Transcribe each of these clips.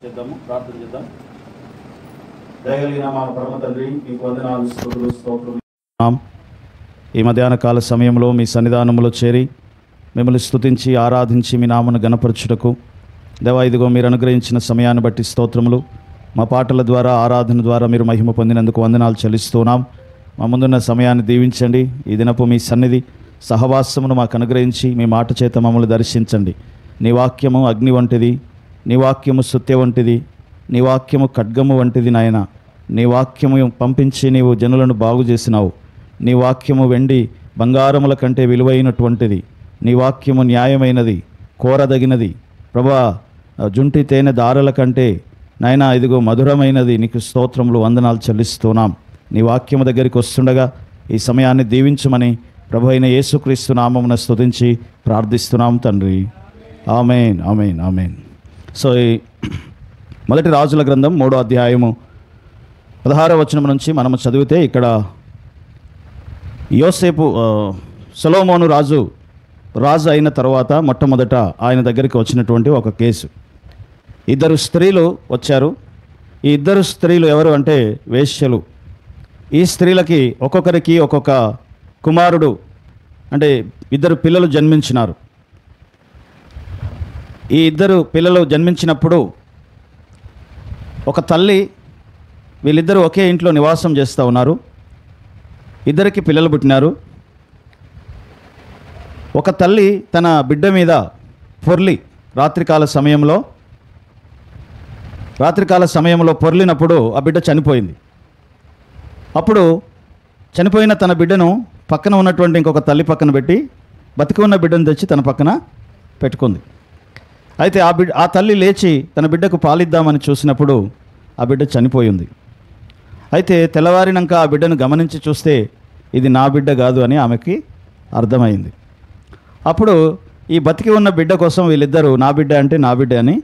చేద్దాము, ప్రార్థన చేద్దాం. దయగలిగిన మా పరమ తండ్రి, మీకు వందనాలు, స్తుతులు, స్తోత్రం. ఈ మధ్యాహ్న కాల సమయంలో మీ సన్నిధానంలో చేరి మిమ్మల్ని స్తుతించి ఆరాధించి మీ నామను గణపరచుటకు దేవా, ఇదిగో మీరు అనుగ్రహించిన సమయాన్ని బట్టి స్తోత్రములు. మా పాటల ద్వారా ఆరాధన ద్వారా మీరు మహిమ పొందినందుకు వందనాలు చెల్లిస్తున్నాం. మా ముందున్న సమయాన్ని దీవించండి. ఈ దినపు మీ సన్నిధి సహవాసమును మాకు అనుగ్రహించి మీ మాట చేత మమ్మల్ని దర్శించండి. నీ వాక్యము అగ్ని వంటిది, నీ వాక్యము సుత్తె వంటిది, నీ వాక్యము ఖడ్గము వంటిది. నాయన, నీ వాక్యము పంపించి నీవు జనులను బాగు చేసినావు. నీ వాక్యము వెండి బంగారముల కంటే విలువైనటువంటిది. నీ వాక్యము న్యాయమైనది, కోరదగినది. ప్రభా, జుంటి తేనె దారుల కంటే నాయన ఇదిగో మధురమైనది. నీకు స్తోత్రములు, వందనాలు చెల్లిస్తున్నాం. నీ వాక్యము దగ్గరికి వస్తుండగా ఈ సమయాన్ని దీవించమని ప్రభు అయిన యేసుక్రీస్తు నామమున స్తుతించి ప్రార్థిస్తున్నాం తండ్రి. ఆమేన్, ఆమేన్, ఆమేన్. సో ఈ మొదటి రాజుల గ్రంథం 3వ అధ్యాయము 16వ వచనం నుంచి మనము చదివితే, ఇక్కడ యోసేపు సొలొమోను రాజు అయిన తర్వాత మొట్టమొదట ఆయన దగ్గరికి వచ్చినటువంటి ఒక కేసు. 2 స్త్రీలు వచ్చారు. ఈ 2 స్త్రీలు ఎవరు అంటే వేశ్యలు. ఈ స్త్రీలకి ఒక్కొక్కరికి ఒక్కొక్క కుమారుడు, అంటే 2 పిల్లలు జన్మించినారు. ఈ 2 పిల్లలు జన్మించినప్పుడు ఒక తల్లి, వీళ్ళిద్దరూ ఒకే ఇంట్లో నివాసం చేస్తూ ఉన్నారు. 2కి పిల్లలు పుట్టినారు. ఒక తల్లి తన బిడ్డ మీద పొర్లి రాత్రికాల సమయంలో పొర్లినప్పుడు ఆ బిడ్డ చనిపోయింది. అప్పుడు చనిపోయిన తన బిడ్డను పక్కన ఉన్నటువంటి ఇంకొక తల్లి పక్కన పెట్టి బతికి ఉన్న బిడ్డను తెచ్చి తన పక్కన పెట్టుకుంది. అయితే ఆ తల్లి లేచి తన బిడ్డకు పాలిద్దామని చూసినప్పుడు ఆ బిడ్డ చనిపోయింది. అయితే తెల్లవారినాక ఆ బిడ్డను గమనించి చూస్తే ఇది నా బిడ్డ కాదు అని ఆమెకి అర్థమైంది. అప్పుడు ఈ బతికి ఉన్న బిడ్డ కోసం వీళ్ళిద్దరూ నా బిడ్డ అంటే నా బిడ్డ అని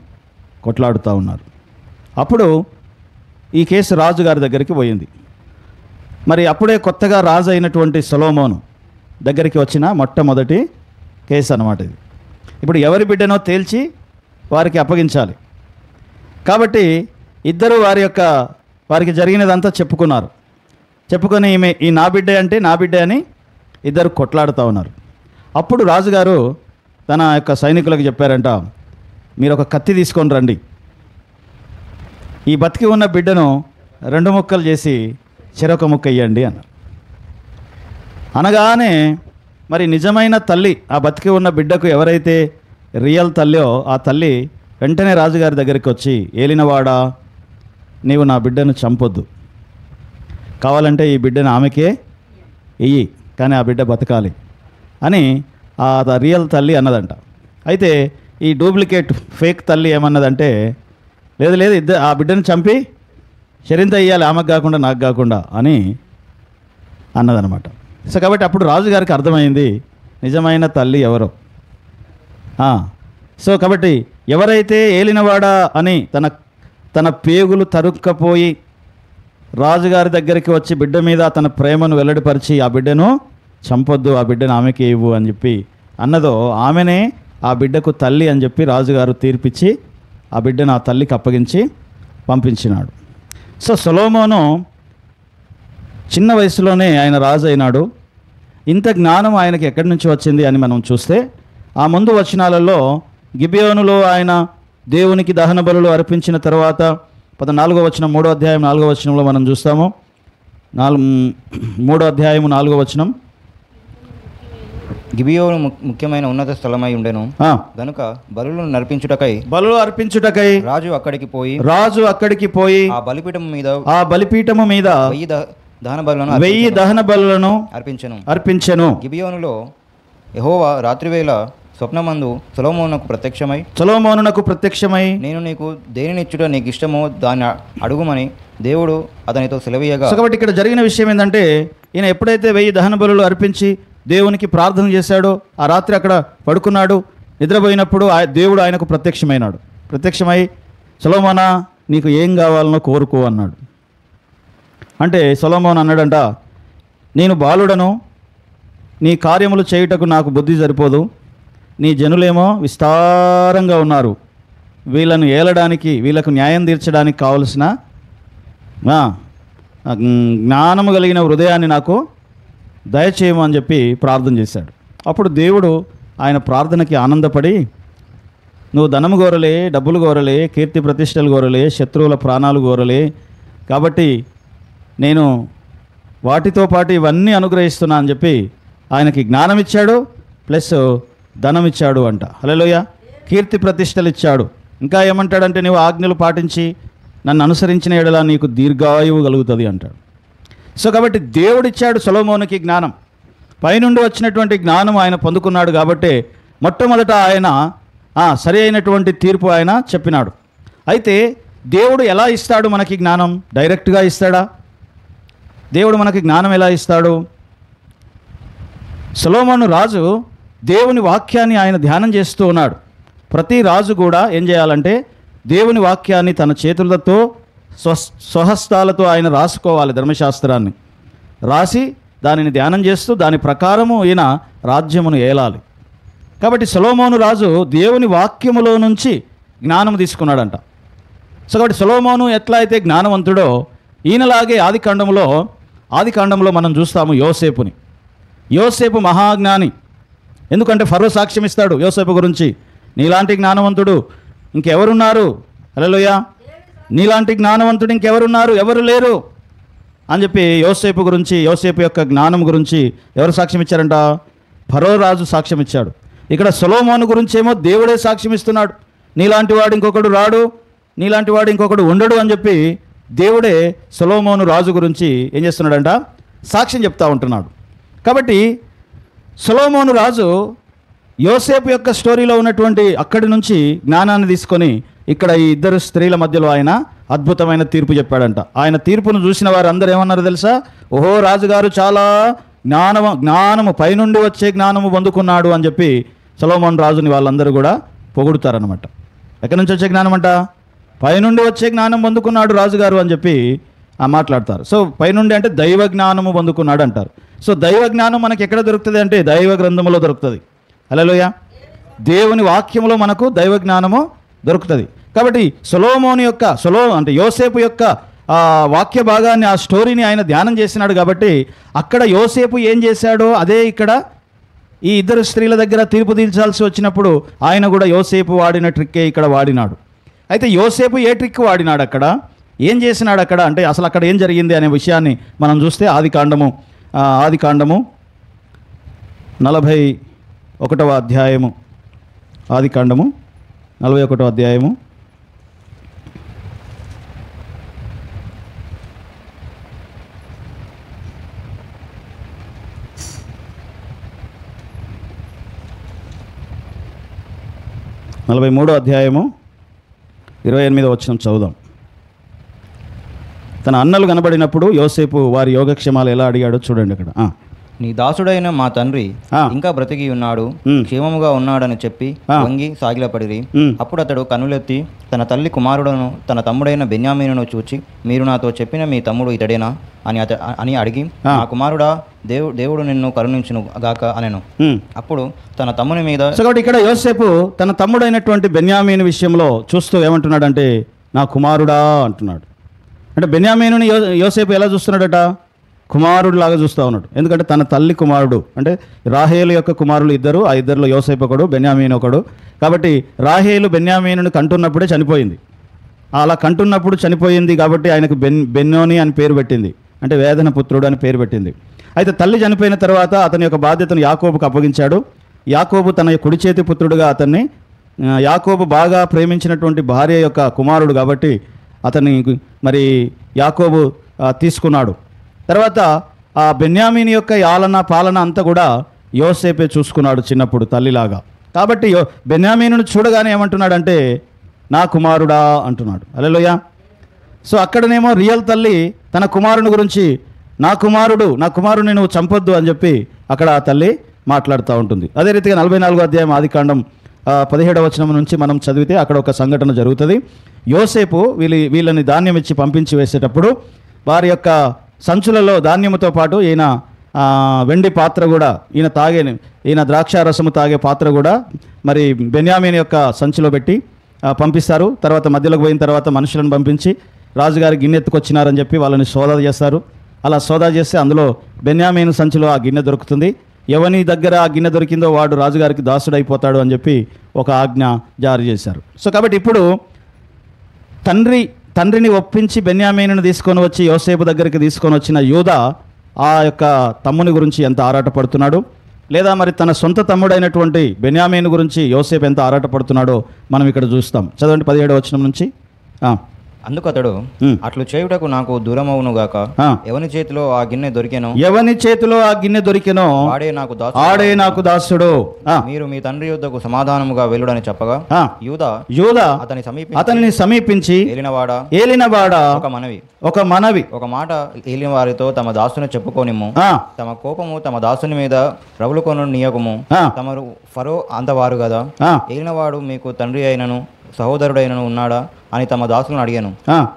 కొట్లాడుతూ ఉన్నారు. అప్పుడు ఈ కేసు రాజుగారి దగ్గరికి పోయింది. మరి అప్పుడే కొత్తగా రాజు అయినటువంటి సొలొమోను దగ్గరికి వచ్చిన మొట్టమొదటి కేసు అన్నమాట ఇది. ఇప్పుడు ఎవరి బిడ్డనో తేల్చి వారికి అప్పగించాలి. కాబట్టి ఇద్దరు వారికి జరిగినదంతా చెప్పుకున్నారు. చెప్పుకొని ఈ నా బిడ్డ అంటే నా బిడ్డ అని ఇద్దరు కొట్లాడుతూ ఉన్నారు. అప్పుడు రాజుగారు తన యొక్క సైనికులకు చెప్పారంట, మీరు ఒక కత్తి తీసుకొని రండి, ఈ బతికి ఉన్న బిడ్డను 2 ముక్కలు చేసి చెరొక ముక్క ఇయ్యండి అన్నారు. అనగానే మరి నిజమైన తల్లి, ఆ బతికి ఉన్న బిడ్డకు ఎవరైతే రియల్ తల్లియో ఆ తల్లి వెంటనే రాజుగారి దగ్గరికి వచ్చి, ఏలినవాడా, నీవు నా బిడ్డను చంపొద్దు, కావాలంటే ఈ బిడ్డను ఆమెకే ఇయ్యి, కానీ ఆ బిడ్డ బతకాలి అని ఆ రియల్ తల్లి అన్నదంట. అయితే ఈ డూప్లికేట్ ఫేక్ తల్లి ఏమన్నదంటే, లేదు ఆ బిడ్డను చంపి శరింత ఇయ్యాలి, ఆమెకు కాకుండా నాకు కాకుండా అని అన్నదనమాట. సో కాబట్టి అప్పుడు రాజుగారికి అర్థమైంది నిజమైన తల్లి ఎవరో. సో కాబట్టి ఎవరైతే ఏలినవాడా అని తన పేగులు తరుక్కపోయి రాజుగారి దగ్గరికి వచ్చి బిడ్డ మీద తన ప్రేమను వెల్లడిపరిచి ఆ బిడ్డను చంపొద్దు, ఆ బిడ్డను ఆమెకి ఇవ్వు అని చెప్పి అన్నదో, ఆమెనే ఆ బిడ్డకు తల్లి అని చెప్పి రాజుగారు తీర్పిచ్చి ఆ బిడ్డను ఆ తల్లికి అప్పగించి పంపించినాడు. సో సొలొమోను చిన్న వయసులోనే ఆయన రాజు అయినాడు. ఇంత జ్ఞానం ఆయనకి ఎక్కడి నుంచి వచ్చింది అని మనం చూస్తే, ఆ ముందు వచనాలలో గిబియోనులో ఆయన దేవునికి దహన బలులు అర్పించిన తర్వాత 14వ వచనం, 3వ అధ్యాయం 4వ వచనంలో మనం చూస్తాము. 3వ అధ్యాయం 4వ వచనం, గిబియోను ముఖ్యమైన ఉన్నత స్థలమై ఉండెను గనుక బలులు అర్పించుటకై రాజు అక్కడికి పోయి ఆ బలిపీఠము మీద 1000 దహన బలులను అర్పించెను. గిబియోనులో యెహోవా రాత్రివేళ స్వప్నమందు సొలొమోనునకు ప్రత్యక్షమై నేను నీకు దేనినిచ్చుట నీకు ఇష్టమో దాన్ని అడుగుమని దేవుడు అతనితో సెలవీయగా. కాబట్టి ఇక్కడ జరిగిన విషయం ఏంటంటే, ఈయన ఎప్పుడైతే 1000 దహన బలులు అర్పించి దేవునికి ప్రార్థన చేశాడో, ఆ రాత్రి అక్కడ పడుకున్నాడు. నిద్రపోయినప్పుడు దేవుడు ఆయనకు ప్రత్యక్షమై సొలొమోనా, నీకు ఏం కావాలనో కోరుకో అన్నాడు. అంటే సొలొమోను అన్నాడంట, నేను బాలుడను, నీ కార్యములు చేయుటకు నాకు బుద్ధి సరిపోదు, నీ జనులేమో విస్తారంగా ఉన్నారు, వీళ్ళను ఏలడానికి, వీళ్ళకు న్యాయం తీర్చడానికి కావలసిన జ్ఞానము కలిగిన హృదయాన్ని నాకు దయచేయమని చెప్పి ప్రార్థన చేశాడు. అప్పుడు దేవుడు ఆయన ప్రార్థనకి ఆనందపడి, నువ్వు ధనము కోరలే, డబ్బులు కోరలే, కీర్తి ప్రతిష్టలు కోరలే, శత్రువుల ప్రాణాలు కోరలే, కాబట్టి నేను వాటితో పాటు ఇవన్నీ అనుగ్రహిస్తున్నా అని చెప్పి ఆయనకి జ్ఞానం ఇచ్చాడు, ప్లస్ ధనం ఇచ్చాడు అంట. హల్లెలూయా. కీర్తి ప్రతిష్టలు ఇచ్చాడు. ఇంకా ఏమంటాడంటే, నీవు ఆజ్ఞలు పాటించి నన్ను అనుసరించిన ఎడల నీకు దీర్ఘాయువు కలుగుతుంది అంటాడు. సో కాబట్టి దేవుడిచ్చాడు సొలొమోనుకి జ్ఞానం. పైనుండి వచ్చినటువంటి జ్ఞానం ఆయన పొందుకున్నాడు కాబట్టి మొట్టమొదట ఆయన సరి అయినటువంటి తీర్పు ఆయన చెప్పినాడు. అయితే దేవుడు ఎలా ఇస్తాడు మనకి జ్ఞానం? డైరెక్ట్గా ఇస్తాడా? దేవుడు మనకి జ్ఞానం ఎలా ఇస్తాడు? సొలొమోను రాజు దేవుని వాక్యాన్ని ఆయన ధ్యానం చేస్తూ ఉన్నాడు. ప్రతి రాజు కూడా ఏం చేయాలంటే దేవుని వాక్యాన్ని తన చేతులతో స్వహస్తాలతో ఆయన రాసుకోవాలి. ధర్మశాస్త్రాన్ని రాసి దానిని ధ్యానం చేస్తూ దాని ప్రకారము ఈయన రాజ్యమును ఏలాలి. కాబట్టి సొలొమోను రాజు దేవుని వాక్యములో నుంచి జ్ఞానం తీసుకున్నాడంట. సో కాబట్టి సొలొమోను ఎట్లా అయితే జ్ఞానవంతుడో ఈయనలాగే ఆదికాండంలో మనం చూస్తాము యోసేపుని. యోసేపు మహాజ్ఞాని. ఎందుకంటే ఫరో సాక్ష్యం ఇస్తాడు యోసేపు గురించి, నీలాంటి జ్ఞానవంతుడు ఇంకెవరున్నారు? హల్లెలూయా. నీలాంటి జ్ఞానవంతుడు ఇంకెవరున్నారు? ఎవరు లేరు అని చెప్పి యోసేపు గురించి, యోసేపు యొక్క జ్ఞానం గురించి ఎవరు సాక్ష్యం ఇచ్చారంట? ఫరో రాజు సాక్ష్యం ఇచ్చాడు. ఇక్కడ సొలొమోను గురించి ఏమో దేవుడే సాక్ష్యం ఇస్తున్నాడు. నీలాంటి వాడు ఇంకొకడు రాడు, నీలాంటి వాడు ఇంకొకడు ఉండడు అని చెప్పి దేవుడే సొలొమోను రాజు గురించి ఏం చేస్తున్నాడంట? సాక్ష్యం చెప్తా ఉంటున్నాడు. కాబట్టి సొలొమోను రాజు యోసేపు యొక్క స్టోరీలో ఉన్నటువంటి అక్కడి నుంచి జ్ఞానాన్ని తీసుకొని ఇక్కడ ఈ ఇద్దరు స్త్రీల మధ్యలో ఆయన అద్భుతమైన తీర్పు చెప్పాడంట. ఆయన తీర్పును చూసిన వారు అందరూ ఏమన్నారు తెలుసా? ఓహో, రాజుగారు చాలా జ్ఞానము పైనుండి వచ్చే జ్ఞానము పొందుకున్నాడు అని చెప్పి సొలొమోను రాజుని వాళ్ళందరూ కూడా పొగుడుతారనమాట. ఎక్కడి నుంచి వచ్చే జ్ఞానం అంట? పైనుండి వచ్చే జ్ఞానం పొందుకున్నాడు రాజుగారు అని చెప్పి మాట్లాడతారు. సో పైనుండి అంటే దైవ జ్ఞానము పొందుకున్నాడు అంటారు. సో దైవ జ్ఞానం మనకి ఎక్కడ దొరుకుతుంది అంటే దైవ గ్రంథములో దొరుకుతుంది. హల్లెలూయా. దేవుని వాక్యములో మనకు దైవ జ్ఞానము దొరుకుతుంది. కాబట్టి అంటే యోసేపు యొక్క వాక్య భాగాన్ని, ఆ స్టోరీని ఆయన ధ్యానం చేసినాడు కాబట్టి అక్కడ యోసేపు ఏం చేశాడో అదే ఇక్కడ ఈ ఇద్దరు స్త్రీల దగ్గర తీర్పు తీర్చాల్సి వచ్చినప్పుడు ఆయన కూడా యోసేపు వాడిన ట్రిక్కే ఇక్కడ వాడినాడు. అయితే యోసేపు ఏ ట్రిక్ వాడినాడు, అక్కడ ఏం చేసినాడు అక్కడ అంటే అసలు అక్కడ ఏం జరిగింది అనే విషయాన్ని మనం చూస్తే ఆదికాండము 41వ అధ్యాయము, ఆదికాండము 41వ అధ్యాయము 43వ అధ్యాయము 28వ వచనం చదువుదాం. తన అన్నలు కనబడినప్పుడు యోసేపు వారి యోగక్షేమాలు ఎలా అడిగాడో చూడండి అక్కడ. నీ దాసుడైన మా తండ్రి ఇంకా బ్రతికి ఉన్నాడు, క్షేమముగా ఉన్నాడని చెప్పి వంగి సాగిలపడిరి. అప్పుడు అతడు కన్నులెత్తి తన తల్లి కుమారుడును తన తమ్ముడైన బెన్యామీనును చూచి, మీరు నాతో చెప్పిన మీ తమ్ముడు ఇతడేనా అని అడిగి, ఆ కుమారుడా, దేవుడు నిన్ను కరుణించును గాక అనెను. అప్పుడు తన తమ్ముని మీద. కాబట్టి ఇక్కడ యోసేపు తన తమ్ముడైనటువంటి బెన్యామీను విషయంలో చూస్తూ ఏమంటున్నాడంటే నా కుమారుడా అంటున్నాడు. అంటే బెన్యామీనుని యోసేపు ఎలా చూస్తున్నాడట? కుమారుడు లాగా చూస్తూ ఉన్నాడు. ఎందుకంటే తన తల్లి కుమారుడు, అంటే రాహేలు యొక్క కుమారులు ఇద్దరు, ఆ ఇద్దరిలో యోసేపు ఒకడు, బెన్యామీను ఒకడు. కాబట్టి రాహేలు బెన్యామీనుని కంటున్నప్పుడే చనిపోయింది. అలా కంటున్నప్పుడు చనిపోయింది కాబట్టి ఆయనకు బెన్నోని అని పేరు పెట్టింది, అంటే వేదన పుత్రుడు అని పేరు పెట్టింది. అయితే తల్లి చనిపోయిన తర్వాత అతని యొక్క బాధ్యతను యాకోబుకు అప్పగించాడు. యాకోబు తన కుడి చేతి పుత్రుడుగా అతన్ని, యాకోబు బాగా ప్రేమించినటువంటి భార్య యొక్క కుమారుడు కాబట్టి అతన్ని మరి యాకోబు తీసుకున్నాడు. తర్వాత ఆ బెన్యామీని యొక్క పాలన అంతా కూడా యోసేపే చూసుకున్నాడు చిన్నప్పుడు తల్లిలాగా. కాబట్టి బెన్యామీనును చూడగానే ఏమంటున్నాడంటే నా కుమారుడా అంటున్నాడు. హల్లెలూయా. సో అక్కడనేమో రియల్ తల్లి తన కుమారుని గురించి నా కుమారుని నువ్వు చంపొద్దు అని చెప్పి అక్కడ ఆ తల్లి మాట్లాడుతూ ఉంటుంది. అదే రీతిగా 44వ అధ్యాయం ఆదికాండం 17వ వచనం నుంచి మనం చదివితే అక్కడ ఒక సంఘటన జరుగుతుంది. యోసేపు వీళ్ళని ధాన్యం ఇచ్చి పంపించి వేసేటప్పుడు వారి యొక్క సంచులలో ధాన్యముతో పాటు ఈయన వెండి పాత్ర కూడా, ఈయన ద్రాక్షారసము తాగే పాత్ర కూడా మరి బెన్యామీన్ యొక్క సంచిలో పెట్టి పంపిస్తారు. తర్వాత మధ్యలోకి పోయిన తర్వాత మనుషులను పంపించి రాజుగారి గిన్నె ఎత్తుకొచ్చినారని చెప్పి వాళ్ళని సోదా చేస్తారు. అలా సోదా చేస్తే అందులో బెన్యామీను సంచిలో ఆ గిన్నె దొరుకుతుంది. ఎవని దగ్గర ఆ గిన్నె దొరికిందో వాడు రాజుగారికి దాసుడైపోతాడు అని చెప్పి ఒక ఆజ్ఞ జారీ చేశారు. సో కాబట్టి ఇప్పుడు తండ్రిని ఒప్పించి బెన్యామీనును తీసుకొని వచ్చి యోసేపు దగ్గరికి తీసుకొని వచ్చిన యూదా ఆ యొక్క తమ్ముని గురించి ఎంత ఆరాటపడుతున్నాడు, లేదా మరి తన సొంత తమ్ముడైనటువంటి బెన్యామీను గురించి యోసేపు ఎంత ఆరాటపడుతున్నాడో మనం ఇక్కడ చూస్తాం. చదవండి 17వ వచనం నుంచి. అందుకు అతడు, అట్లు చేయుటకు నాకు దూరమవునుగాక, ఎవని చేతిలో ఆ గిన్నె దొరికెనో ఆడే నాకు దాసుడు, మీరు మీ తండ్రి యుద్ధకు సమాధానముగా వెళ్ళుడని చెప్పగా యూదా అతనిని సమీపించి ఏలినవాడా ఒక మాట ఏలిన వారితో తమ దాసుని చెప్పుకోనిమ్ము, తమ కోపము తమ దాసుని మీద రగులుకొను నీయకము, తమరు ఫరో అంతవారు కదా, ఏలినవాడు మీకు తండ్రి అయినను సహోదరుడైనను ఉన్నాడా అని తమ దాసులను అడిగాను.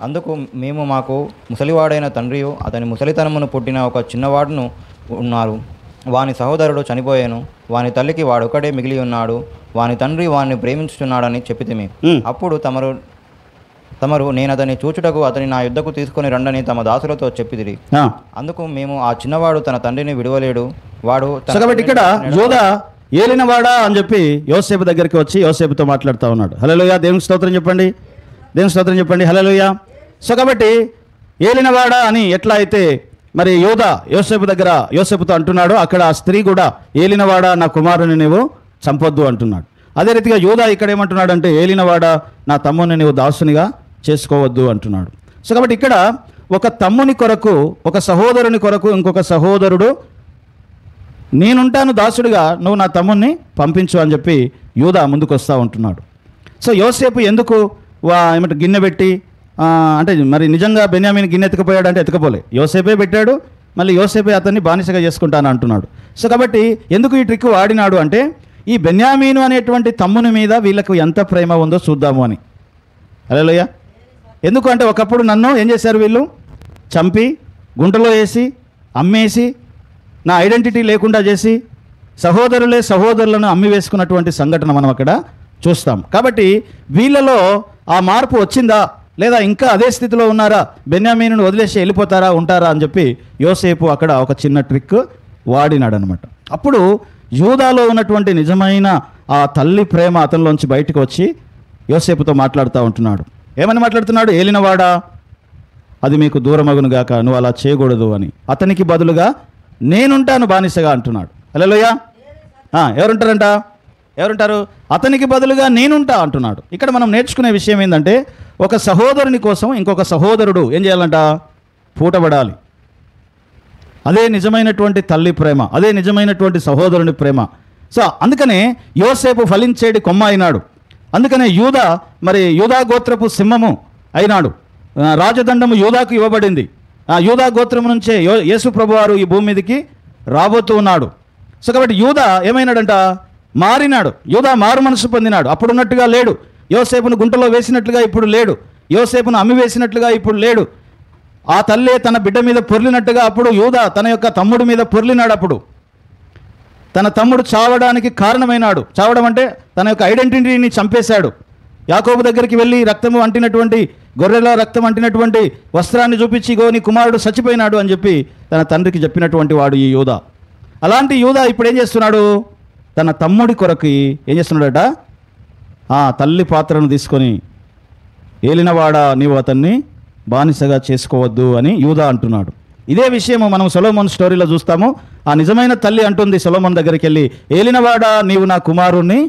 అందుకు మేము మాకు ముసలివాడైన తండ్రియు అతని ముసలితనమును పుట్టిన ఒక చిన్నవాడును ఉన్నారు, వాని సహోదరుడు చనిపోయాను, వాని తల్లికి వాడొక్కడే మిగిలి ఉన్నాడు, వాని తండ్రి వాడిని ప్రేమించుతున్నాడని చెప్పితిమి. అప్పుడు తమరు నేను అతన్ని చూచుటకు అతని నా యుద్ధకు తీసుకొని రండని తమ దాసులతో చెప్పిదిరి. అందుకు మేము ఆ చిన్నవాడు తన తండ్రిని విడవలేడు, వాడు ఇక్కడ యోదా ఏలినవాడా అని చెప్పి యోసేపు దగ్గరికి వచ్చి యోసేపుతో మాట్లాడుతూ ఉన్నాడు. హల్లెలూయా, దేవునికి స్తోత్రం చెప్పండి, దేవునికి స్తోత్రం చెప్పండి, హల్లెలూయా. సో కాబట్టి ఏలినవాడా అని ఎట్లా అయితే మరి యోదా యోసేపుతో అంటున్నాడో, అక్కడ ఆ స్త్రీ కూడా ఏలినవాడా నా కుమారుని నీవు చంపొద్దు అంటున్నాడు. అదే రీతిగా యోదా ఇక్కడ ఏమంటున్నాడంటే ఏలినవాడా నా తమ్ముని నీవు దాసునిగా చేసుకోవద్దు అంటున్నాడు. సో కాబట్టి ఇక్కడ ఒక తమ్ముని కొరకు, ఒక సహోదరుని కొరకు ఇంకొక సహోదరుడు నేనుంటాను దాసుడిగా, నువ్వు నా తమ్ముడిని పంపించు అని చెప్పి యూదా ముందుకు వస్తూ ఉంటున్నాడు. సో యోసేపు ఎందుకు ఏమంటే గిన్నె పెట్టి అంటే మరి నిజంగా బెన్యామీని గిన్నె ఎత్తుకుపోయాడు అంటే ఎత్తుకపోలే, యోసేపే పెట్టాడు, మళ్ళీ యోసేపే అతన్ని బానిసగా చేసుకుంటాను అంటున్నాడు. సో కాబట్టి ఎందుకు ఈ ట్రిక్ వాడినాడు అంటే ఈ బెన్యామీను అనేటువంటి తమ్ముని మీద వీళ్ళకు ఎంత ప్రేమ ఉందో చూద్దాము అని. హల్లెలూయా. ఎందుకు అంటే ఒకప్పుడు నన్ను ఏం చేశారు, వీళ్ళు చంపి గుంటలో వేసి అమ్మేసి నా ఐడెంటిటీ లేకుండా చేసి సహోదరులను అమ్మి వేసుకున్నటువంటి సంఘటన మనం అక్కడ చూస్తాం. కాబట్టి వీళ్ళలో ఆ మార్పు వచ్చిందా లేదా ఇంకా అదే స్థితిలో ఉన్నారా, బెన్యామీనును వదిలేసి వెళ్ళిపోతారా ఉంటారా అని చెప్పి యోసేపు అక్కడ ఒక చిన్న ట్రిక్ వాడినాడు అనమాట. అప్పుడు యూదాలో ఉన్నటువంటి నిజమైన ఆ తల్లి ప్రేమ అతనిలోంచి బయటకు వచ్చి యోసేపుతో మాట్లాడుతూ ఉంటున్నాడు. ఏమని మాట్లాడుతున్నాడు, ఏలినవాడా అది మీకు దూరమగునుగాక, నువ్వు అలా చేయకూడదు అని, అతనికి బదులుగా నేనుంటాను బానిసగా అంటున్నాడు. హల్లెలూయా. ఎవరుంటారు, అతనికి బదులుగా నేనుంటా అంటున్నాడు. ఇక్కడ మనం నేర్చుకునే విషయం ఏంటంటే ఒక సహోదరుని కోసం ఇంకొక సహోదరుడు ఏం చేయాలంట, పూటబడాలి. అదే నిజమైనటువంటి తల్లి ప్రేమ, అదే నిజమైనటువంటి సహోదరుని ప్రేమ. సో అందుకనే యోసేపు ఫలించేడి కొమ్మ అయినాడు. అందుకనే యూదా గోత్రపు సింహము అయినాడు. రాజదండము యూదాకు ఇవ్వబడింది. యూదా గోత్రం నుంచే యేసు ప్రభువారు ఈ భూమి మీదకి రాబోతూ ఉన్నాడు. సో కాబట్టి యూదా ఏమైనాడంట, మారినాడు. యూదా మారు మనసు పొందినాడు. అప్పుడున్నట్టుగా లేడు. యోసేపును గుంటలో వేసినట్లుగా ఇప్పుడు లేడు. యోసేపును అమ్మి వేసినట్లుగా ఇప్పుడు లేడు. ఆ తల్లే తన బిడ్డ మీద పొర్లినట్టుగా అప్పుడు యూదా తన యొక్క తమ్ముడి మీద పొర్లినాడు. అప్పుడు తన తమ్ముడు చావడానికి కారణమైనాడు. చావడం అంటే తన యొక్క ఐడెంటిటీని చంపేశాడు. యాకోబు దగ్గరికి వెళ్ళి రక్తము అంటినటువంటి గొర్రెల రక్తం అంటినటువంటి వస్త్రాన్ని చూపించి నీ కుమారుడు చచ్చిపోయినాడు అని చెప్పి తన తండ్రికి చెప్పినటువంటి వాడు ఈ యూదా. అలాంటి యూదా ఇప్పుడు ఏం చేస్తున్నాడు, తన తమ్ముడి కొరకు ఏం చేస్తున్నాడట, ఆ తల్లి పాత్రను తీసుకొని ఏలినవాడా నీవు అతన్ని బానిసగా చేసుకోవద్దు అని యూదా అంటున్నాడు. ఇదే విషయము మనం సొలొమోన్ స్టోరీలో చూస్తాము. ఆ నిజమైన తల్లి అంటుంది సొలొమోన్ దగ్గరికి వెళ్ళి, ఏలినవాడా నీవు నా కుమారుణ్ణి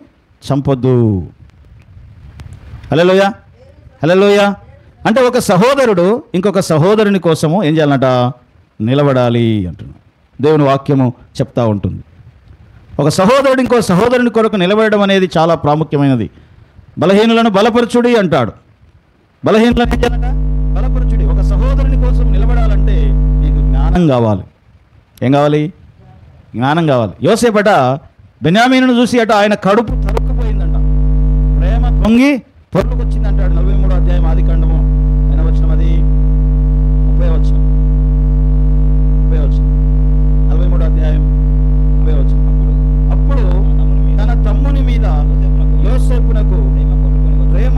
చంపొద్దు. హల్లెలూయా, హల్లెలూయా. అంటే ఒక సహోదరుడు ఇంకొక సహోదరుని కోసము ఏం చేయాలంట, నిలబడాలి అంటున్నాడు. దేవుని వాక్యము చెప్తా ఉంటుంది. ఒక సహోదరుడు ఇంకో సహోదరుని కొరకు నిలబడడం అనేది చాలా ప్రాముఖ్యమైనది. బలహీనులను బలపరచుడి అంటాడు. బలహీనులను బలపరచుడి. ఒక సహోదరుని కోసం నిలబడాలంటే నీకు జ్ఞానం కావాలి. ఏం కావాలి, జ్ఞానం కావాలి. యోసేపట బెన్యామీనును చూసి అట ఆయన కడుపు తరుక్కుపోయిందంట, ప్రేమ పొంగి పొర్లుకు వచ్చిందంటాడు. 43వ అధ్యాయం ఆదికాండము 8వ వచనం, అది 30వ వచనం, 43వ అధ్యాయం 30వ వచనం. అప్పుడు తన తమ్ముని మీద యోసేపునకు ప్రేమ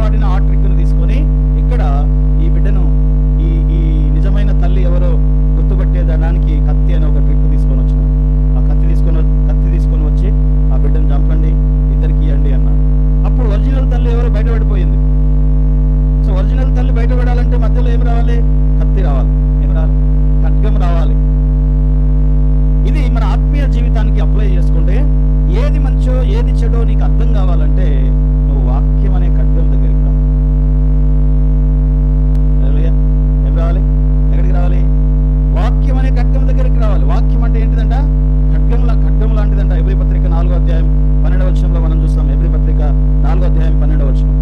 వాడిన ఆ ట్రిక్ను తీసుకొని ఇక్కడ ఈ బిడ్డను ఈ ఈ నిజమైన తల్లి ఎవరో గుర్తుపట్టేదానికి కత్తి అనే ఒక ట్రిక్ తీసుకొని వచ్చినాడు. ఆ కత్తి తీసుకొని వచ్చి ఆ బిడ్డను చంపండి, ఇద్దరికి ఇవ్వండి అన్నాడు. అప్పుడు ఒరిజినల్ తల్లి ఎవరో బయటపడిపోయింది. సో ఒరిజినల్ తల్లి బయటపడాలంటే మధ్యలో ఏం రావాలి? కత్తి రావాలి. ఏం రావాలి? ఖడ్గం రావాలి. ఇది మన ఆత్మీయ జీవితానికి అప్లై చేసుకుంటే ఏది మంచో ఏది చెడో నీకు అర్థం కావాలంటే నువ్వు వాక్యం అనే ఖడ్గం దగ్గరికి రావాలి. ఏం రావాలి? ఎక్కడికి రావాలి? వాక్యం అనే ఖడ్గం దగ్గరికి రావాలి. వాక్యం అంటే ఏంటిదంట? ఖడ్గం లాంటిదంట. ఎబ్రీ పత్రిక 4వ అధ్యాయం 12వ వచనంలో మనం చూస్తాం. ఎబ్రీ పత్రిక 4వ అధ్యాయం 12వ వచనం.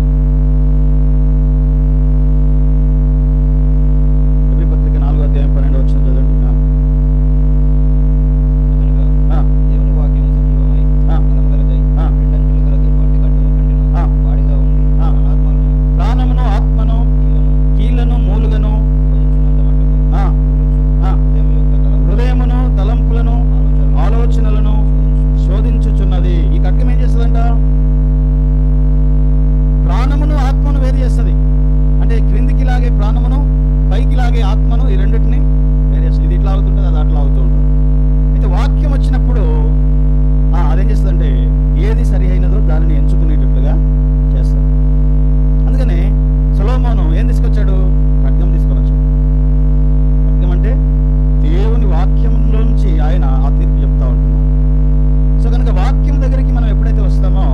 ఎబ్రీ పత్రిక 4వ అధ్యాయం 12వ వచనం చదవండి. దేవుని వాక్యము సజీవమై బలము గలదై రెండంచులు గల ఎటువంటి ఖడ్గము కంటెను వాడిగా ఉండి ప్రాణమును ఆత్మను కీళ్లను మూలుగను హృదయమును తలంపులను ఆలోచనలను శోధించుచున్నది. ఈ ఖడ్గం ఏం చేస్తుందంట? ప్రాణమును ఆత్మను వేరు చేస్తుంది. అంటే క్రిందికి లాగే ప్రాణమును, పైకి లాగే ఆత్మను, ఈ రెండింటిని వేరు చేస్తుంది. ఇది ఇట్లా అవుతుంటుంది, అది అట్లా అవుతూ ఉంటుంది. అయితే వాక్యం వచ్చినప్పుడు అదేం చేస్తుందంటే ఏది సరి అయినదో దానిని ఎంచుకునేటట్లుగా చేస్తుంది. అందుకనే సొలొమోను ఏం తీసుకొచ్చాడు? ఖడ్గం తీసుకొని వచ్చాడు. ఖడ్గం అంటే దేవుని వాక్యంలోంచి ఆయన ఆ తీర్పు చెప్తా ఉంటున్నాడు. సో కనుక వాక్యం దగ్గరికి మనం ఎప్పుడైతే వస్తామో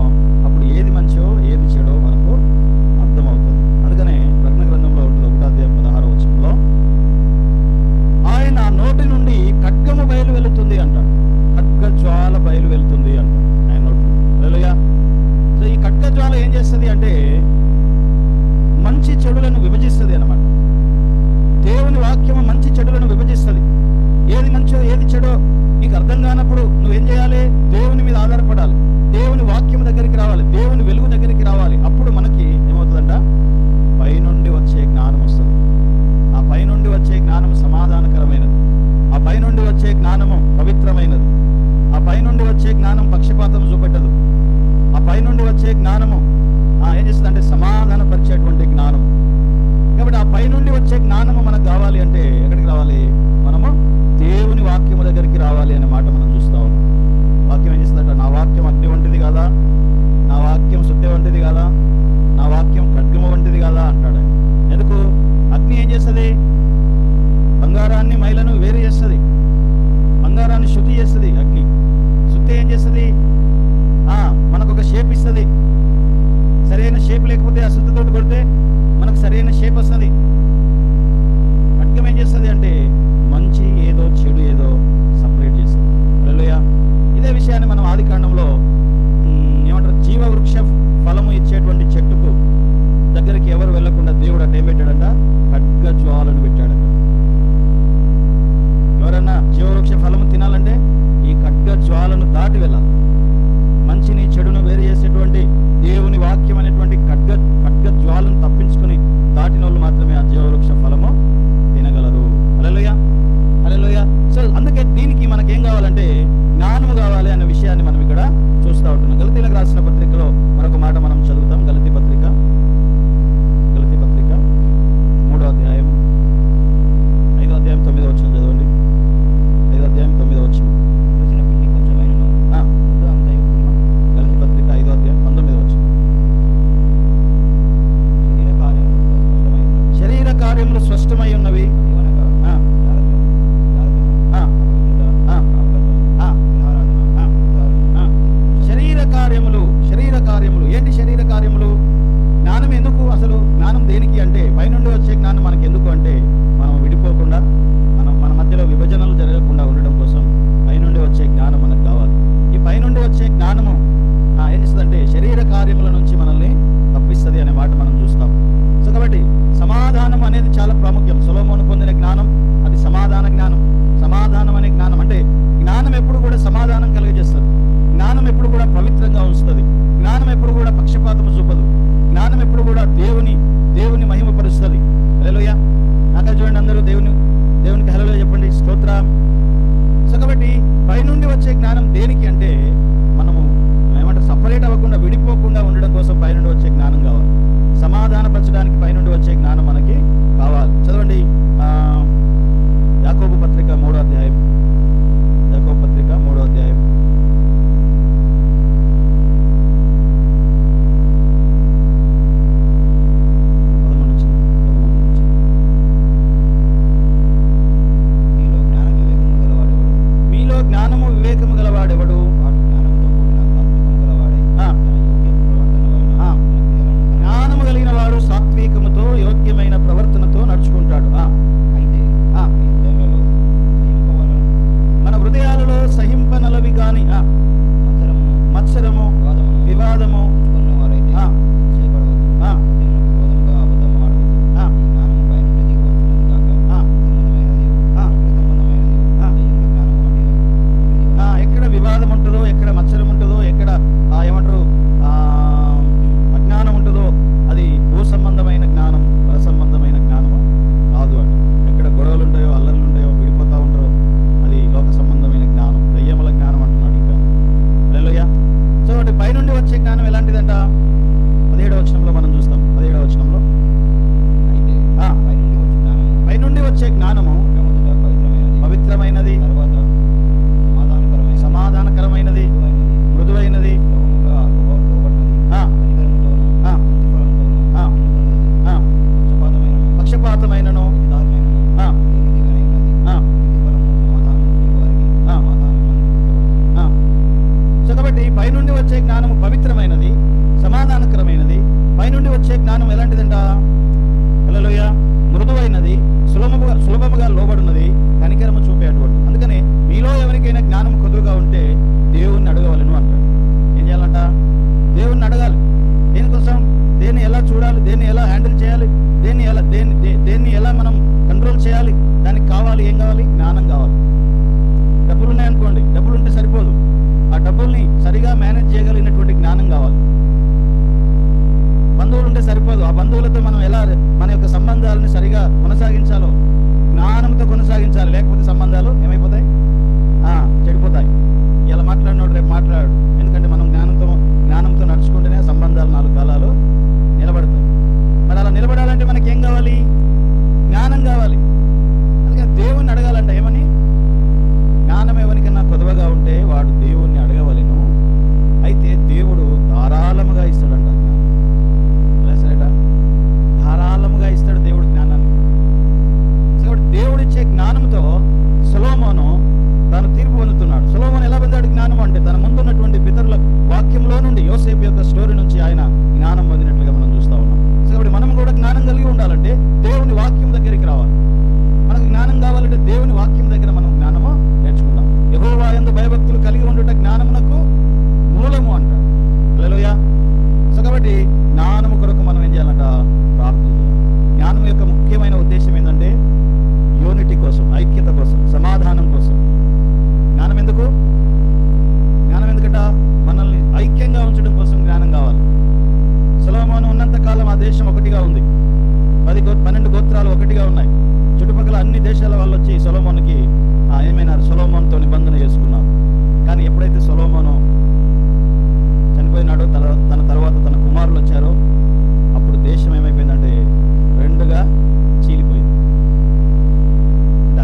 అప్పుడు ఏది మంచో ఏది చెడో మనకు అర్థమవుతుంది. అందుకనే ప్రకటన గ్రంథంలో ఉంటుంది 1వ అధ్యాయం 16వ వచనంలో ఆయన నోటి నుండి ఖడ్గము బయలు వెళుతుంది అంటాడు. ఖడ్గ జ్వాల బయలు వెళుతుంది అంటాడు ఆయన నోటి నుండి. హల్లెలూయా. సో ఈ ఖడ్గ జ్వాల ఏం చేస్తుంది అంటే మంచి చెడులను విభజిస్తుంది అన్నమాట. దేవుని వాక్యము మంచి చెడులను విభజిస్తుంది. ఏది మంచో ఏది చెడో నీకు అర్థం కానప్పుడు నువ్వేం చేయాలి? దేవుని మీద ఆధారపడాలి. దేవుని వాక్యం దగ్గరికి రావాలి. దేవుని వెలుగు దగ్గరికి రావాలి. అప్పుడు మనకి ఏమవుతుందంట? పైనుండి వచ్చే జ్ఞానం వస్తుంది. ఆ పైనుండి వచ్చే జ్ఞానం సమాధానకరమైనది. ఆ పైనుండి వచ్చే జ్ఞానము పవిత్రమైనది. ఆ పైనుండి వచ్చే జ్ఞానం పక్షపాతం చూపెట్టదు. ఆ పైనుండి వచ్చే జ్ఞానము ఏం చేస్తుంది అంటే సమాధానపరిచేటువంటి జ్ఞానము. కాబట్టి ఆ పైనుండి వచ్చే జ్ఞానము మనకు కావాలి అంటే ఎక్కడికి రావాలి? మనము దేవుని వాక్యము దగ్గరికి రావాలి అనే మాట మనం చూస్తా ఉన్నాం. వాక్యం ఏం చేస్తుందంట? నా వాక్యం అగ్ని వంటిది కాదా, నా వాక్యం శుద్ధి వంటిది కాదా, నా వాక్యం ఖడ్గము వంటిది కాదా అంటాడు. ఎందుకు? అగ్ని ఏం చేస్తుంది? బంగారాన్ని మైలను వేరు చేస్తుంది. బంగారాన్ని శుద్ధి చేస్తుంది అగ్ని. శుద్ధి ఏం చేస్తుంది? మనకు ఒక షేప్ ఇస్తుంది. సరైన షేప్ లేకపోతే ఆ శుద్ధితోటి కొడితే మనకు సరైన షేప్ వస్తుంది. ఖడ్గం ఏం చేస్తుంది అంటే మంచి ఏదో చెడు ఏదో సపరేట్ చేస్తుంది. హల్లెలూయా. ఇదే విషయాన్ని మనం ఆదికాండంలో ఏమంటారు? జీవవృక్ష ఫలము ఇచ్చేటువంటి చెట్టుకు దగ్గరికి ఎవరు వెళ్లకుండా దేవుడు అటు ఏం పెట్టాడంట? ఖడ్గ జ్వాలను పెట్టాడంట. ఎవరన్నా జీవవృక్ష ఫలము తినాలంటే ఈ ఖడ్గ జ్వాలను దాటి వెళ్ళాలి. మంచిని చెడును వేరు చేసేటువంటి దేవుని వాక్యం అనేటువంటి ఖడ్గ జ్వాలను తప్పించుకుని దాటిన వాళ్ళు మాత్రమే ఆ జీవవృక్ష ఫలము తినగలరు. హల్లెలూయా, హల్లెలూయా. సో అందుకే దీనికి మనకేం కావాలంటే జ్ఞానము కావాలి అనే విషయాన్ని మనం ఇక్కడ చూస్తూ ఉంటున్నాం. గలతీలకు రాసిన పత్రికలో మరొక మాట మనం చదువుతాం. గలతీ పత్రిక 3వ అధ్యాయం 5వ అధ్యాయం 9వ వచనం చదవండి. 5వ అధ్యాయం 9వ వచనం. గలతీ పత్రిక 5వ అధ్యాయం 19వ వచనం. శరీర కార్యములు స్పష్టమై ఉన్నవి. శరీర కార్యములు ఏంటి? శరీర కార్యములు జ్ఞానం ఎందుకు? అసలు జ్ఞానం దేనికి అంటే పైనుండి వచ్చే జ్ఞానం మనకి ఎందుకు అంటే మనం విడిపోకుండా మన మధ్యలో విభజనలు జరగకుండా ఉండడం కోసం పైనుండి వచ్చే జ్ఞానం మనకు కావాలి. ఈ పైనుండి వచ్చే జ్ఞానము ఏం చేస్తుందంటే శరీర కార్యముల నుంచి మనల్ని తప్పిస్తుంది అనే మాట మనం చూస్తాం. సో కాబట్టి సమాధానం అనేది చాలా ప్రాముఖ్యం. సొలొమోను పొందిన జ్ఞానం అది సమాధాన జ్ఞానం. సమాధానం అనే జ్ఞానం అంటే జ్ఞానం ఎప్పుడు కూడా సమాధానం కలిగజేస్తుంది. జ్ఞానం ఎప్పుడు కూడా పవిత్రంగా ఉంచుతుంది. జ్ఞానం ఎప్పుడు కూడా పక్షపాతం చూపదు. జ్ఞానం ఎప్పుడు కూడా దేవుని మహిమపరుస్తుంది. హల్లెలూయా. నాకై చూడండి అందరూ దేవునికి హల్లెలూయా చెప్పండి, స్తోత్రం. సో కాబట్టి పైనుండి వచ్చే జ్ఞానం దేనికి అంటే మనము ఏమంటే సపరేట్ అవ్వకుండా విడిపోకుండా ఉండడం కోసం పైనుండి వచ్చే జ్ఞానం కావాలి. వచ్చే జ్ఞానం ఎలాంటిదంట? 17వ వచనంలో మనం చూస్తాం. 17వ వచనంలో అయితే పైనుండి వచ్చే జ్ఞానము పవిత్రమైనది, సమాధానకరమైనది, మృదువైనది, పక్షపాతమైనను, సో కాబట్టి పైనుండి వచ్చే జ్ఞానము పవిత్రమైనది, సమాధానకరమైనది. పైనుండి వచ్చే జ్ఞానం ఎలాంటిదంట? హల్లెలూయా, మృదువైనది, సులభముగా లోబడినది, కనికరము చూపేటువంటి. అందుకని మీలో ఎవరికైనా జ్ఞానం కొద్దుగా ఉంటే దేవుణ్ణి అడగవలను అంటాడు. ఏం చేయాలంట? దేవుణ్ణి అడగాలి. దేనికోసం? దేన్ని ఎలా చూడాలి, దేన్ని ఎలా హ్యాండిల్ చేయాలి, దేన్ని ఎలా మనం కంట్రోల్ చేయాలి, దానికి కావాలి. ఏం కావాలి? జ్ఞానం కావాలి. డబ్బులు ఉన్నాయనుకోండి, డబ్బులు ఉంటే సరిపోదు. ఆ డబ్బుల్ని సరిగా మేనేజ్ చేయగలిగినటువంటి జ్ఞానం కావాలి. బంధువులు ఉంటే సరిపోదు. ఆ బంధువులతో మనం ఎలా మన యొక్క సంబంధాలను సరిగా కొనసాగించాలో జ్ఞానంతో కొనసాగించాలి. లేకపోతే సంబంధాలు ఏమైపోతాయి? చెడిపోతాయి. ఇలా మాట్లాడినోడు రేపు మాట్లాడు. ఎందుకంటే మనం జ్ఞానంతో నడుచుకుంటేనే సంబంధాలు 4 కాలాలు నిలబడతాయి. మరి అలా నిలబడాలంటే మనకి ఏం కావాలి? జ్ఞానం కావాలి. అందుకని దేవుణ్ణి అడగాలంట. ఏమని? జ్ఞానం ఎవరికన్నా కొదవగా ఉంటే వాడు దేవుణ్ణి అడగవలెను, అయితే దేవుడు ధారాళముగా ఇస్తాడంట జ్ఞానం. సరేట, ధారాళముగా ఇస్తాడు దేవుడు జ్ఞానాన్ని. కాబట్టి దేవుడిచ్చే జ్ఞానంతో సొలొమోను తాను తీర్పు పొందుతున్నాడు. సొలొమోను ఎలా పొందాడు జ్ఞానం అంటే తన ముందున్నటువంటి పితరుల వాక్యంలో నుండి, యోసేపు యొక్క స్టోరీ నుంచి ఆయన జ్ఞానం పొందినట్లుగా మనం చూస్తా ఉన్నాం. కాబట్టి మనం కూడా జ్ఞానం కలిగి ఉండాలంటే దేవుని వాక్యం దగ్గరికి రావాలి. మనకు జ్ఞానం కావాలంటే దేవుని వాక్యం దగ్గర మనం జ్ఞానము నేర్చుకుందాం. యెహోవా యందు భయభక్తులు కలిగి ఉండుట జ్ఞానమునకు మూలము అంటాడు. హల్లెలూయా. సో కాబట్టి జ్ఞానము కొరకు మనం ఏం చేయాలంట? ప్రార్థన చేయాలి. జ్ఞానం యొక్క ముఖ్యమైన ఉద్దేశం ఏంటంటే యూనిటీ కోసం, ఐక్యత కోసం, సమాధానం కోసం. జ్ఞానం ఎందుకు? జ్ఞానం ఎందుకంట? మనల్ని ఐక్యంగా ఉంచడం కోసం జ్ఞానం కావాలి. సొలొమోను ఉన్నంత కాలం ఆ దేశం ఒకటిగా ఉంది. 12 గోత్రాలు ఒకటిగా ఉన్నాయి. చుట్టుపక్కల అన్ని దేశాల వాళ్ళు వచ్చి సొలొమోనుకి ఏమైనారు? సొలొమోనుతో నిబంధన చేసుకున్నారు. కానీ ఎప్పుడైతే సొలొమోను చనిపోయినాడో, తన తర్వాత తన కుమారులు వచ్చారో, అప్పుడు దేశం ఏమైపోయిందంటే 2గా చీలిపోయింది.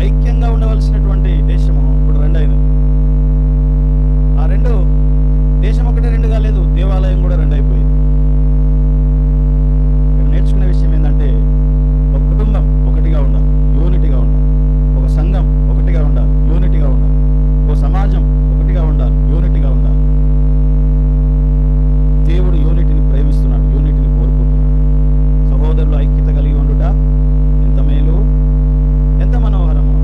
ఐక్యంగా ఉండవలసినటువంటి దేశము ఇప్పుడు 2 అయినది. ఆ 2 దేశం ఒకటే 2గా లేదు, దేవాలయం కూడా 2 అయిపోయింది. ఇక్కడ నేర్చుకునే విషయం ఏంటంటే ఒక కుటుంబం ఒకటిగా ఉండాలి, యూనిటీగా ఉండాలి. ఒక సంఘం ఒకటిగా ఉండాలి, యూనిటీగా ఉండాలి. ఒక సమాజం ఒకటిగా ఉండాలి, యూనిటీగా ఉండాలి. దేవుడు యూనిటీని ప్రేమిస్తున్నాడు, యూనిటీని కోరుకుంటున్నాడు. సహోదరులు ఐక్యత కలిగి ఉండుట ఎంత మేలు, ఎంత మనోహరము.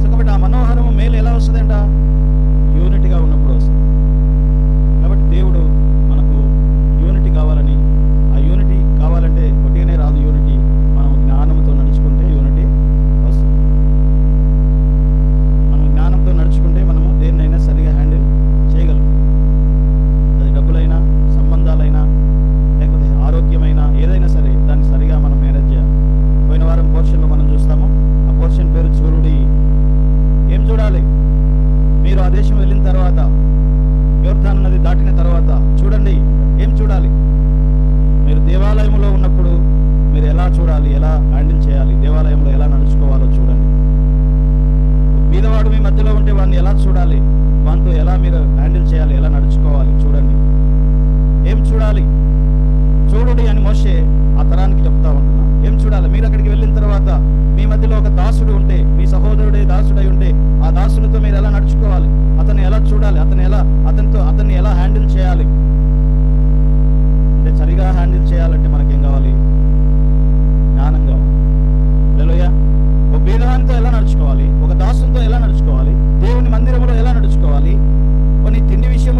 సో కాబట్టి ఆ మనోహరము మేలు ఎలా వస్తుందంట? యూనిటీగా ఉన్నప్పుడు వస్తుంది. కాబట్టి దేవుడు మనకు యూనిటీ కావాలని, ఆ యూనిటీ కావాలంటే ఒకటిగానే రాదు. యూనిటీ మనం జ్ఞానంతో నడుచుకుంటే యూనిటీ వస్తుంది. మనం జ్ఞానంతో నడుచుకుంటే మనము దేన్నైనా సరిగా హ్యాండిల్ చేయగలం. అది డబ్బులైనా, సంబంధాలైనా, లేకపోతే ఆరోగ్యమైనా, ఏదైనా సరే దాన్ని సరిగా మనం మేనేజ్ చేయాలి. పోయిన వారం పోర్షన్లో మనం చూస్తాము. ఆ పోర్షన్ పేరు చూడుడి. ఏం చూడాలి? మీరు ఆ దేశం వెళ్ళిన తర్వాత, యోర్దాను నది దాటిన తర్వాత చూడండి. ఏం చూడాలి? మీరు దేవాలయంలో ఉన్నప్పుడు మీరు ఎలా చూడాలి, ఎలా హ్యాండిల్ చేయాలి, దేవాలయంలో ఎలా నడుచుకోవాలో చూడండి. బీదవాడు మీ మధ్యలో ఉంటే వాడిని ఎలా చూడాలి, వానితో ఎలా మీరు హ్యాండిల్ చేయాలి, ఎలా నడుచుకోవాలి చూడండి. ఏం చూడాలి? చూడుడి అని మోషే ఆ తరానికి చెప్తా ఉంటున్నాడు. ఏం చూడాలి? మీరు అక్కడికి వెళ్ళిన తర్వాత మీ మధ్యలో ఒక దాసుడు ఉంటే, మీ సహోదరుడే దాసుడై ఉంటే, ఆ దాసునితో మీరు ఎలా నడుచుకోవాలి, అతన్ని ఎలా చూడాలి, అతన్ని ఎలా హ్యాండిల్ చేయాలి. అంటే సరిగా హ్యాండిల్ చేయాలంటే మనకేం కావాలి? జ్ఞానం కావాలి. హల్లెలూయా. ఒక బీదవానితో ఎలా నడుచుకోవాలి, ఒక దాసునితో ఎలా నడుచుకోవాలి, దేవుని మందిరంలో ఎలా నడుచుకోవాలి, కొన్ని తిండి విషయంలో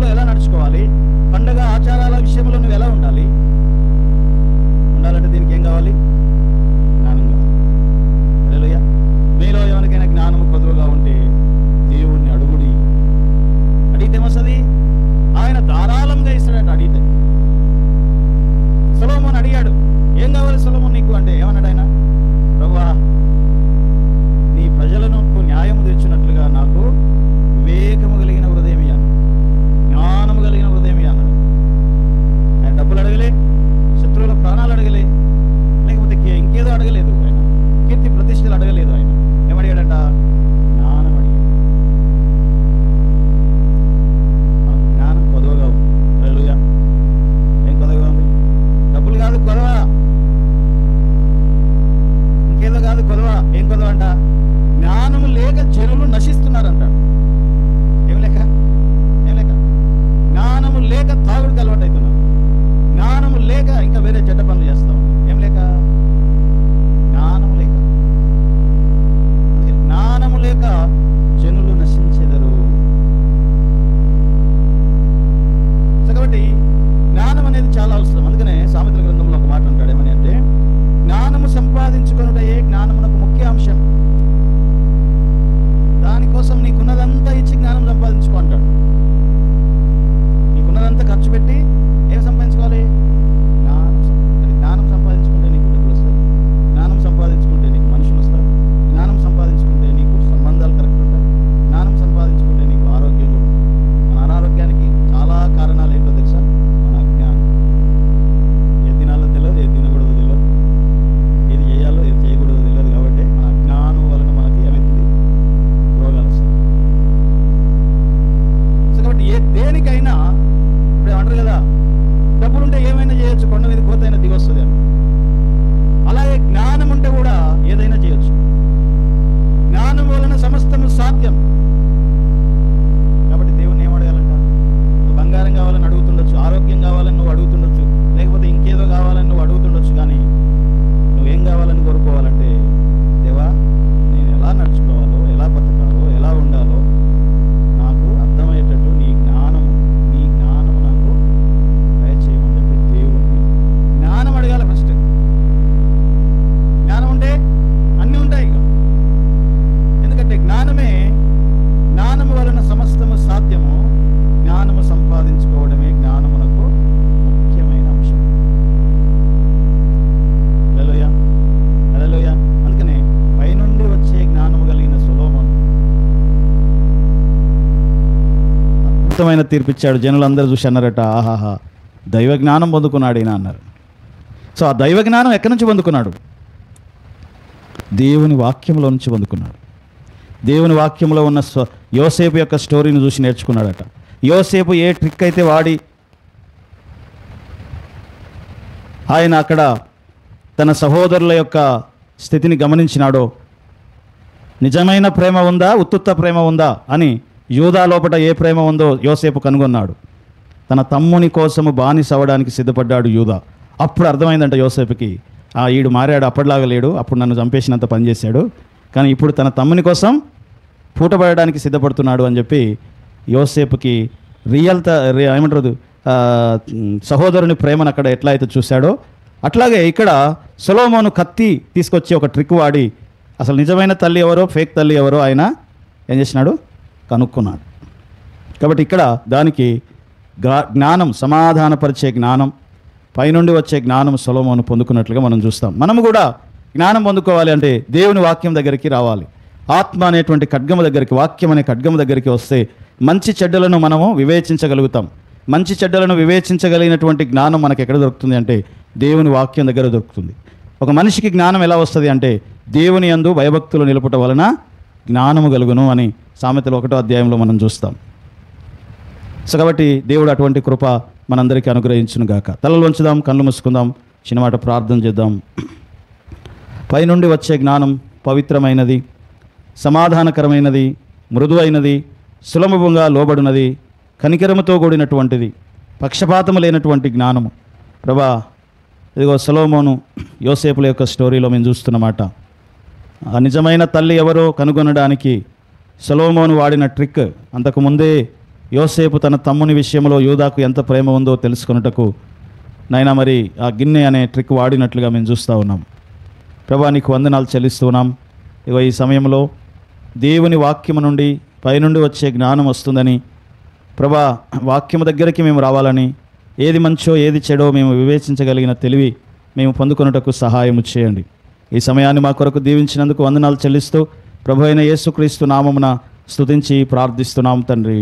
వేరే చెడ్డ పనులు చేస్తా ఉన్నారు. ఏం లేక? జ్ఞానము లేక. అందుకే జ్ఞానము లేక జనులు నశించెదరు. కాబట్టి జ్ఞానం అనేది చాలా అవసరం. అందుకనే సామెతల గ్రంథంలో ఒక మాట అంటాడు, ఏమని అంటే, జ్ఞానము సంపాదించుకొనుటయే జ్ఞానమునకు ముఖ్య అంశం. దానికోసం నీకున్నదంతా ఇచ్చి జ్ఞానం సంపాదించుకో అంటాడు. నీకున్నదంతా ఖర్చు పెట్టి ఏం సంపాదించుకోవాలి? జ్ఞానం సంపాదించుకుంటే నీకు డబ్బులు వస్తాయి. జ్ఞానం సంపాదించుకుంటే నీకు మనుషులు వస్తారు. జ్ఞానం సంపాదించుకుంటే నీకు సంబంధాలు కరెక్ట్ ఉంటాయి. జ్ఞానం సంపాదించుకుంటే నీకు ఆరోగ్యం కూడా. మన అనారోగ్యానికి చాలా కారణాలు ఏంటో తెలుసా? మన అజ్ఞానం. ఏ తినాలో తెలియదు, ఏది తినకూడదో తెలియదు, ఏది చేయాలో ఏది చేయకూడదో తెలియదు. కాబట్టి మన అజ్ఞానం వలన మనకి ఏమవుతుంది? రోగాలు వస్తాయి. సో కాబట్టి దేనికైనా ఇప్పుడు అంటారు కదా, డబ్బులుంటే ఏమైనా చేయొచ్చు, కొండ మీద కోతైనా దిగొస్తుంది అని. అలాగే జ్ఞానం ఉంటే కూడా ఏదైనా చేయొచ్చు. జ్ఞానం వలన సమస్తము సాధ్యం. కాబట్టి దేవుని ఏం అడగాలంట? నువ్వు బంగారం కావాలని అడుగుతుండొచ్చు, ఆరోగ్యం కావాలని నువ్వు అడుగుతుండొచ్చు, లేకపోతే ఇంకేదో కావాలని నువ్వు అడుగుతుండొచ్చు. కానీ నువ్వేం కావాలని కోరుకోవాలంటే, దేవా నేను ఎలా నడుచుకోవాలో, ఎలా బతకాలో, ఎలా ఉండాలో నాకు అర్థమయ్యేటట్టు నీ జ్ఞానము నాకు దయచేయమని చెప్పి దేవుణ్ణి జ్ఞానం అడగాలి ఫస్ట్. జ్ఞానం ఉంటే అన్నీ ఉంటాయి. ఇక ఎందుకంటే జ్ఞానము వలన సమస్తము సాధ్యము. జ్ఞానము సంపాదించుకోవడమే జ్ఞానమునకు ముఖ్యమైన అంశం. హల్లెలూయా, హల్లెలూయా. అందుకనే పైనుండి వచ్చే జ్ఞానము కలిగిన సొలొమోను అద్భుతమైన తీర్పిచ్చాడు. జనులందరూ చూసి అన్నారట, ఆహాహా, దైవ జ్ఞానం పొందుకున్నాడు ఈయన అన్నారు. సో ఆ దైవ జ్ఞానం ఎక్కడి నుంచి పొందుకున్నాడు? దేవుని వాక్యంలో నుంచి పొందుకున్నాడు. దేవుని వాక్యంలో ఉన్న యోసేపు యొక్క స్టోరీని చూసి నేర్చుకున్నాడట. యోసేపు ఏ ట్రిక్ అయితే వాడి ఆయన అక్కడ తన సహోదరుల యొక్క స్థితిని గమనించినాడో, నిజమైన ప్రేమ ఉందా, ఉత్తుత్త ప్రేమ ఉందా అని యూదా లోపట ఏ ప్రేమ ఉందో యోసేపు కనుగొన్నాడు. తన తమ్ముని కోసము బానిస అవ్వడానికి సిద్ధపడ్డాడు యూదా. అప్పుడు అర్థమైందంట యోసేపుకి, ఈడు మారాడు, అప్పటిలాగా లేడు, అప్పుడు నన్ను చంపేసినంత పనిచేశాడు, కానీ ఇప్పుడు తన తమ్ముని కోసం పూటపడడానికి సిద్ధపడుతున్నాడు అని చెప్పి యోసేపుకి ఏమంటారు సహోదరుని ప్రేమను అక్కడ ఎట్లా అయితే చూశాడో, అట్లాగే ఇక్కడ సొలొమోను కత్తి తీసుకొచ్చి ఒక ట్రిక్ వాడి అసలు నిజమైన తల్లి ఎవరో ఫేక్ తల్లి ఎవరో ఆయన ఏం చేసినాడు? కనుక్కున్నాడు. కాబట్టి ఇక్కడ దానికి జ్ఞానం, సమాధానపరిచే జ్ఞానం, పైనుండి వచ్చే జ్ఞానం సొలొమోను పొందుకున్నట్లుగా మనం చూస్తాం. మనము కూడా జ్ఞానం పొందుకోవాలి అంటే దేవుని వాక్యం దగ్గరికి రావాలి. ఆత్మ అనేటువంటి ఖడ్గము దగ్గరికి, వాక్యం అనే ఖడ్గము దగ్గరికి వస్తే మంచి చెడ్డలను మనము వివేచించగలుగుతాం. మంచి చెడ్డలను వివేచించగలిగినటువంటి జ్ఞానం మనకు ఎక్కడ దొరుకుతుంది అంటే దేవుని వాక్యం దగ్గర దొరుకుతుంది. ఒక మనిషికి జ్ఞానం ఎలా వస్తుంది అంటే దేవుని యందు భయభక్తులు నిలుపుట వలన జ్ఞానము కలుగును అని సామెతలు 1వ అధ్యాయంలో మనం చూస్తాం. సో కాబట్టి దేవుడు అటువంటి కృప మనందరికీ అనుగ్రహించును గాక. తలలు వంచుదాం, కళ్ళు మూసుకుందాం, చిన్నమాట ప్రార్థన చేద్దాం. పైనుండి వచ్చే జ్ఞానం పవిత్రమైనది, సమాధానకరమైనది, మృదువైనది, సులభంగా లోబడినది, కనికరముతో కూడినటువంటిది, పక్షపాతము లేనటువంటి జ్ఞానము. ప్రభా, ఇదిగో సొలొమోను యోసేపుల యొక్క స్టోరీలో మేము చూస్తున్నమాట. ఆ నిజమైన తల్లి ఎవరో కనుగొనడానికి సొలొమోను వాడిన ట్రిక్, అంతకుముందే యోసేపు తన తమ్ముని విషయంలో యూదాకు ఎంత ప్రేమ ఉందో తెలుసుకొనుటకు నైనా మరి ఆ గిన్నె అనే ట్రిక్ వాడినట్లుగా మేము చూస్తూ ఉన్నాం. ప్రభా, నీకు వందనాలు చెల్లిస్తున్నాం. ఇగో ఈ సమయంలో దేవుని వాక్యము నుండి పైనుండి వచ్చే జ్ఞానం వస్తుందని, ప్రభా వాక్యము దగ్గరికి మేము రావాలని, ఏది మంచో ఏది చెడో మేము వివేచించగలిగిన తెలివి మేము పొందుకొనుటకు సహాయం చేయండి. ఈ సమయాన్ని మా కొరకు దీవించినందుకు వందనాలు చెల్లిస్తూ ప్రభు అయిన యేసుక్రీస్తు నామమున స్తుతించి ప్రార్థిస్తున్నాం తండ్రి.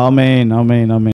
ఆమేన్, ఆమేన్, ఆమేన్.